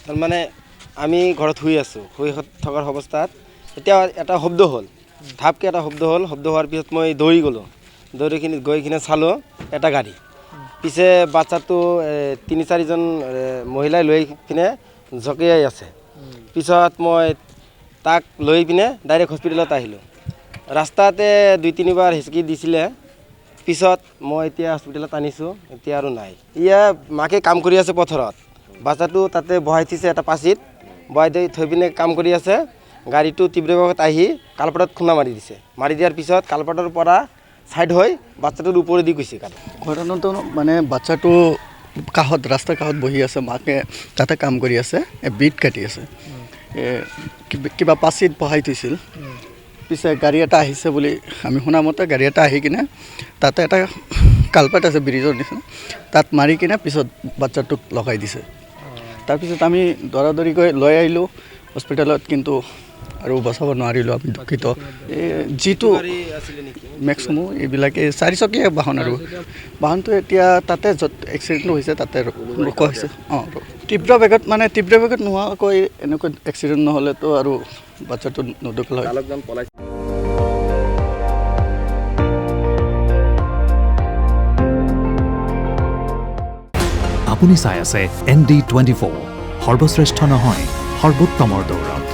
তাৰমানে আমি ঘৰত শুই আছোঁ, শুই থকাৰ অৱস্থাত এতিয়া এটা শব্দ হ'ল, ধাপকৈ এটা শব্দ হ'ল। শব্দ হোৱাৰ পিছত মই দৌৰি গ'লোঁ, গৈ কিনে চালোঁ এটা গাড়ী। পিছে বাচ্চাটো 3-4জন মহিলাই লৈ কিনে জঁকিয়াই আছে। পিছত মই তাক লৈ পিনে ডাইৰেক্ট হস্পিটেলত আহিলোঁ। ৰাস্তাতে 2-3বাৰ হিচকি দিছিলে। পিছত মই এতিয়া হস্পিটেলত আনিছোঁ, এতিয়া আৰু নাই। মাকে কাম কৰি আছে পথাৰত, বাচ্চাটো তাতে বহাই থৈছে এটা পাচিত, বহাই থৈ পিনে কাম কৰি আছে। গাড়ীটো তীব্ৰ বেগত আহি কালপাতত খুন্দা মাৰি দিছে। মাৰি দিয়াৰ পিছত কালপাতৰ পৰা ছাইড হৈ বাচ্চাটোৰ ওপৰেদি গৈছে। ঘটনাটো মানে বাচ্চাটো ৰাস্তাৰ কাষত বহি আছে, মাকে তাতে কাম কৰি আছে, বিট কাটি আছে। কিবা পাচিত বহাই থৈছিল। পিছে গাড়ী এটা আহিছে বুলি আমি শুনামতে গাড়ী এটা আহি কিনে তাতে এটা কালপাত আছে ব্ৰিজৰ নিচিনা, তাত মাৰি কিনে পিছত বাচ্চাটোক লগাই দিছে। তাৰপিছত আমি দৌৰা-দৌৰি কৰি লৈ আহিলোঁ হস্পিটেলত, কিন্তু আৰু বচাব নোৱাৰিলোঁ। আমি দুখিত। যিটো মেক্সিমাম এইবিলাকে 4চকীয়া বাহন, আৰু বাহনটো এতিয়া তাতে য'ত এক্সিডেণ্টটো হৈছে তাতে ৰখোৱা হৈছে। তীব্ৰ বেগত নোহোৱাকৈ এনেকৈ এক্সিডেণ্ট নহ'লেতো আৰু বাচ্চাটো নদুকল হয়। আপুনি চাই আছে ND24, সৰ্বশ্ৰেষ্ঠ নহয় সৰ্বোত্তমৰ দৌৰত।